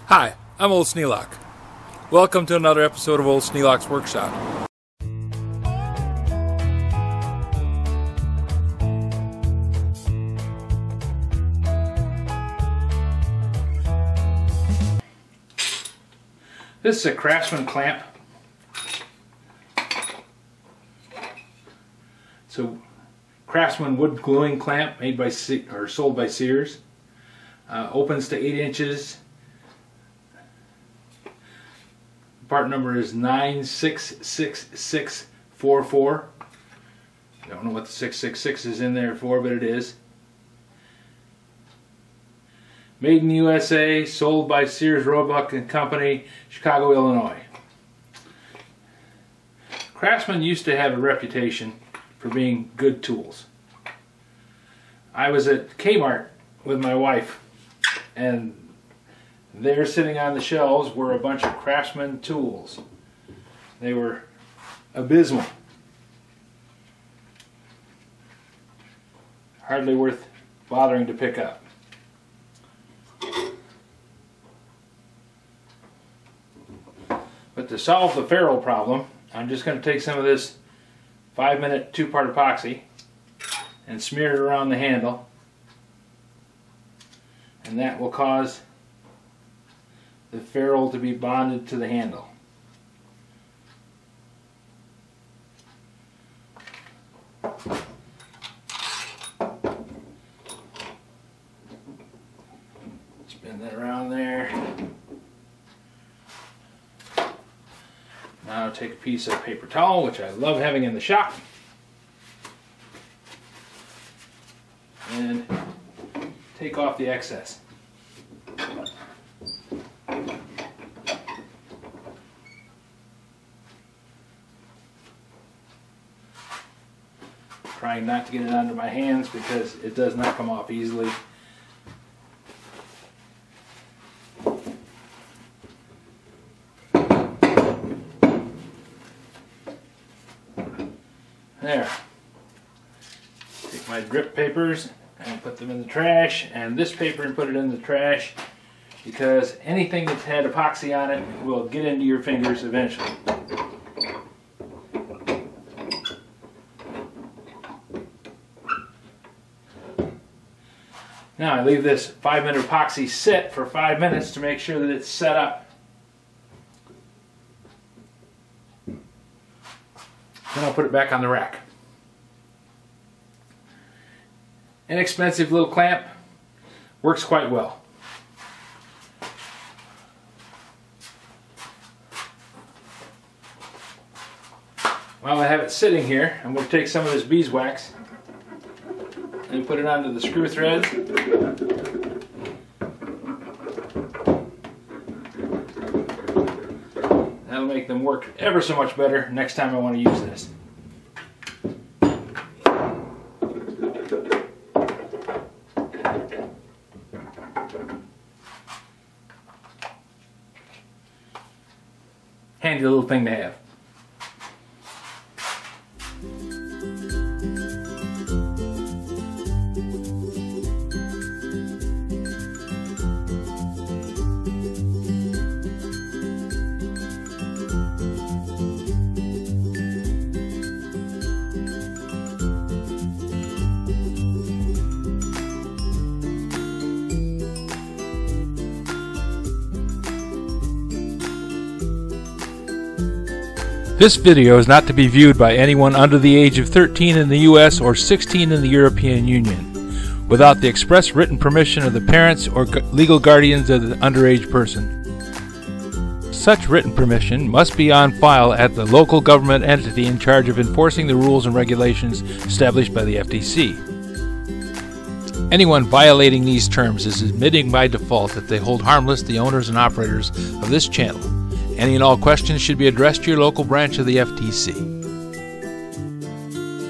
Hi, I'm Old Sneelock. Welcome to another episode of Old Sneelock's Workshop. This is a Craftsman clamp. It's a Craftsman wood gluing clamp made by sold by Sears. Opens to 8 inches. Part number is 966644. I don't know what the 666 is in there for, but it is. Made in the USA, sold by Sears Roebuck and Company, Chicago, Illinois. Craftsman used to have a reputation for being good tools. I was at Kmart with my wife, and there sitting on the shelves were a bunch of Craftsman tools. They were abysmal. Hardly worth bothering to pick up. But to solve the ferrule problem, I'm just going to take some of this 5-minute 2-part epoxy and smear it around the handle, and that will cause the ferrule to be bonded to the handle. Spin that around there. Now take a piece of paper towel, which I love having in the shop, and take off the excess. Trying not to get it under my hands because it does not come off easily. There. Take my drip papers and put them in the trash, and this paper and put it in the trash, because anything that's had epoxy on it will get into your fingers eventually. Now I leave this 5-minute epoxy sit for 5 minutes to make sure that it's set up. Then I'll put it back on the rack. Inexpensive little clamp, works quite well. While I have it sitting here, I'm going to take some of this beeswax and put it onto the screw threads. That'll make them work ever so much better next time I want to use this. Handy little thing to have. This video is not to be viewed by anyone under the age of 13 in the US or 16 in the European Union, without the express written permission of the parents or legal guardians of the underage person. Such written permission must be on file at the local government entity in charge of enforcing the rules and regulations established by the FTC. Anyone violating these terms is admitting by default that they hold harmless the owners and operators of this channel. Any and all questions should be addressed to your local branch of the FTC.